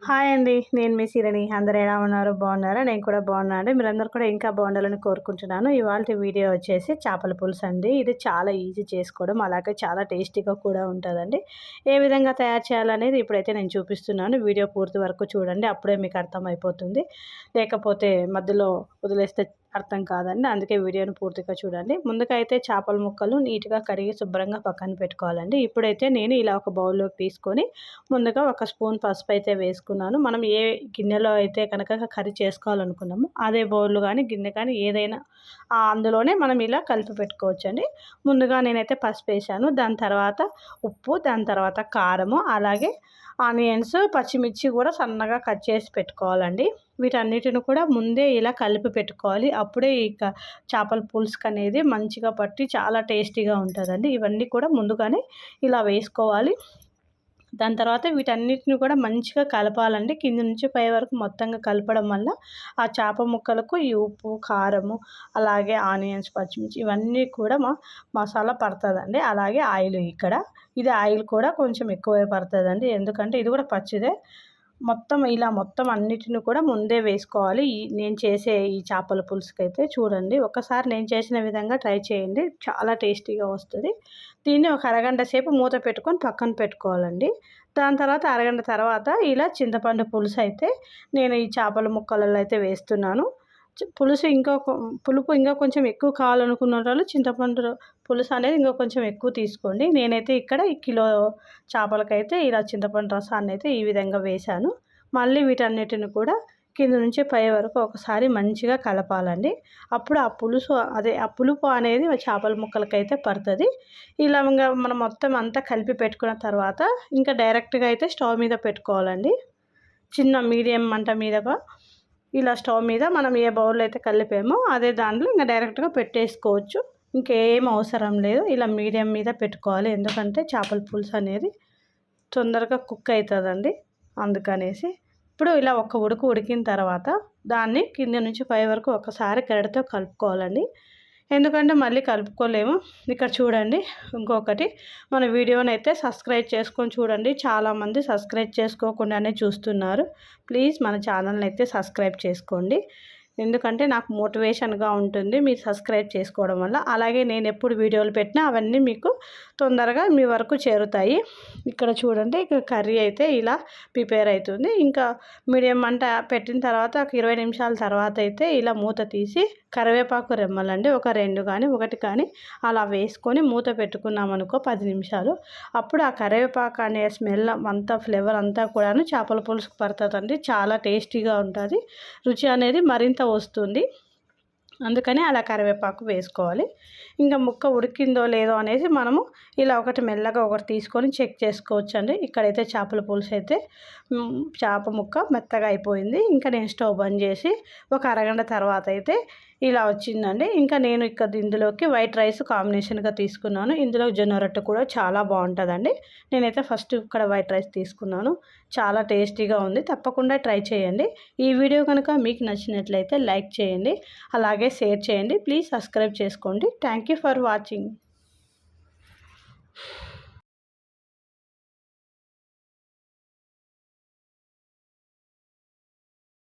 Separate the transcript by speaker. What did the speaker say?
Speaker 1: Hi అండి, నేను మీ సిరిని. అందరూ ఎలా ఉన్నారు? బాగున్నారా? నేను కూడా బాగున్నాను. మీరందరూ కూడా ఇంకా బాగుండాలని కోరుకుంటున్నాను. ఇవాళ వీడియో వచ్చేసి చేపల పులుసు అండి. ఇది చాలా ఈజీ చేసుకోవడం, అలాగే చాలా టేస్టీగా కూడా ఉంటుందండి. ఏ విధంగా తయారు చేయాలనేది ఇప్పుడైతే నేను చూపిస్తున్నాను. వీడియో పూర్తి వరకు చూడండి, అప్పుడే మీకు అర్థమైపోతుంది. లేకపోతే మధ్యలో వదిలేస్తే అర్థం కాదండి. అందుకే వీడియోని పూర్తిగా చూడండి. ముందుగా అయితే చేపల ముక్కలు నీట్గా కడిగి శుభ్రంగా పక్కన పెట్టుకోవాలండి. ఇప్పుడైతే నేను ఇలా ఒక బౌల్లోకి తీసుకొని ముందుగా ఒక స్పూన్ పసుపు అయితే వేసుకున్నాను. మనం ఏ గిన్నెలో అయితే కనుక కర్రీ చేసుకోవాలనుకున్నామో అదే బౌల్ కానీ గిన్నె కానీ ఏదైనా అందులోనే మనం ఇలా కలిపి పెట్టుకోవచ్చండి. ముందుగా నేనైతే పసుపు వేసాను, దాని తర్వాత ఉప్పు, దాని తర్వాత కారము, అలాగే ఆనియన్స్, పచ్చిమిర్చి కూడా సన్నగా కట్ చేసి పెట్టుకోవాలండి. వీటన్నిటిని కూడా ముందే ఇలా కలిపి పెట్టుకోవాలి. అప్పుడే ఇక చేపల పులుసుకు అనేది మంచిగా పట్టి చాలా టేస్టీగా ఉంటుందండి. ఇవన్నీ కూడా ముందుగానే ఇలా వేసుకోవాలి. దాని తర్వాత వీటన్నిటిని కూడా మంచిగా కలపాలండి. కింద నుంచి పై వరకు మొత్తంగా కలపడం వల్ల ఆ చేప ముక్కలకు ఈ ఉప్పు, కారము, అలాగే ఆనియన్స్, పచ్చిమిర్చి ఇవన్నీ కూడా మసాలా పడుతుందండి. అలాగే ఆయిల్, ఇది ఆయిల్ కూడా కొంచెం ఎక్కువే పడుతుందండి. ఎందుకంటే ఇది కూడా పచ్చిదే. మొత్తం అన్నిటిని కూడా ముందే వేసుకోవాలి. నేను చేసే ఈ చేపల పులుసుకైతే చూడండి, ఒకసారి నేను చేసిన విధంగా ట్రై చేయండి, చాలా టేస్టీగా వస్తుంది. దీన్ని ఒక అరగంట సేపు మూత పెట్టుకొని పక్కన పెట్టుకోవాలండి. దాని తర్వాత అరగంట తర్వాత ఇలా చింతపండు పులుసు అయితే నేను ఈ చేపల ముక్కలలో అయితే వేస్తున్నాను. పులుపు ఇంకా కొంచెం ఎక్కువ కావాలనుకున్న వాళ్ళు చింతపండు పులుసు అనేది ఇంకా కొంచెం ఎక్కువ తీసుకోండి. నేనైతే ఇక్కడ ఈ కిలో చేపలకైతే ఇలా చింతపండు రసాన్ని అయితే ఈ విధంగా వేశాను. మళ్ళీ వీటన్నిటిని కూడా కింద నుంచి పై వరకు ఒకసారి మంచిగా కలపాలండి. అప్పుడు ఆ పులుపు అనేది చేపల ముక్కలకైతే పడుతుంది. ఇలా ఇంకా మనం మొత్తం అంతా కలిపి పెట్టుకున్న తర్వాత ఇంకా డైరెక్ట్గా అయితే స్టవ్ మీద పెట్టుకోవాలండి. చిన్న మీడియం మంట మీదగా ఇలా స్టవ్ మీద మనం ఏ బౌల్లో అయితే కలిపామో అదే దాంట్లో ఇంకా డైరెక్ట్గా పెట్టేసుకోవచ్చు. ఇంకేం అవసరం లేదు. ఇలా మీడియం మీద పెట్టుకోవాలి, ఎందుకంటే చేపల పులుసు అనేది తొందరగా కుక్ అవుతుందండి. అందుకనేసి ఇప్పుడు ఇలా ఒక ఉడికిన తర్వాత దాన్ని కింద నుంచి పై వరకు ఒకసారి గరిటెతో కలుపుకోవాలండి. ఎందుకంటే మళ్ళీ కలుపుకోలేము. ఇక్కడ చూడండి, ఇంకొకటి, మన వీడియోని అయితే సబ్స్క్రైబ్ చేసుకొని చూడండి. చాలామంది సబ్స్క్రైబ్ చేసుకోకుండానే చూస్తున్నారు. ప్లీజ్ మన ఛానల్ని అయితే సబ్స్క్రైబ్ చేసుకోండి, ఎందుకంటే నాకు మోటివేషన్గా ఉంటుంది మీరు సబ్స్క్రైబ్ చేసుకోవడం వల్ల. అలాగే నేను ఎప్పుడు వీడియోలు పెట్టినా అవన్నీ మీకు తొందరగా మీ వరకు చేరుతాయి. ఇక్కడ చూడండి, ఇక్కడ కర్రీ అయితే ఇలా ప్రిపేర్ అవుతుంది. ఇంకా మీడియం మంట పెట్టిన తర్వాత ఒక 20 నిమిషాల తర్వాత అయితే ఇలా మూత తీసి కరివేపాకు రెమ్మలండి ఒక 2 కానీ 1 కానీ అలా వేసుకొని మూత పెట్టుకున్నామనుకో 10 నిమిషాలు. అప్పుడు ఆ కరివేపాకు అనే స్మెల్ అంతా, ఫ్లేవర్ అంతా కూడాను చేపల పులుసుకు పడుతుందండి. చాలా టేస్టీగా ఉంటుంది, రుచి అనేది మరింత వస్తుంది. అందుకని అలా కరివేపాకు వేసుకోవాలి. ఇంకా ముక్క ఉడికిందో లేదో అనేసి మనము ఇలా మెల్లగా ఒకటి తీసుకొని చెక్ చేసుకోవచ్చు అండి. ఇక్కడైతే చేపల పులుసు అయితే చేప ముక్క మెత్తగా అయిపోయింది. ఇంకా నేను స్టవ్ బంద్ చేసి ఒక అరగంట తర్వాత అయితే ఇలా వచ్చిందండి. ఇంకా నేను ఇందులోకి వైట్ రైస్ కాంబినేషన్గా తీసుకున్నాను. ఇందులో జొన్న రొట్టె కూడా చాలా బాగుంటుందండి. నేనైతే ఫస్ట్ ఇక్కడ వైట్ రైస్ తీసుకున్నాను. చాలా టేస్టీగా ఉంది, తప్పకుండా ట్రై చేయండి. ఈ వీడియో కనుక మీకు నచ్చినట్లయితే లైక్ చేయండి, అలాగే షేర్ చేయండి. ప్లీజ్ సబ్స్క్రైబ్ చేసుకోండి. Thank you for watching.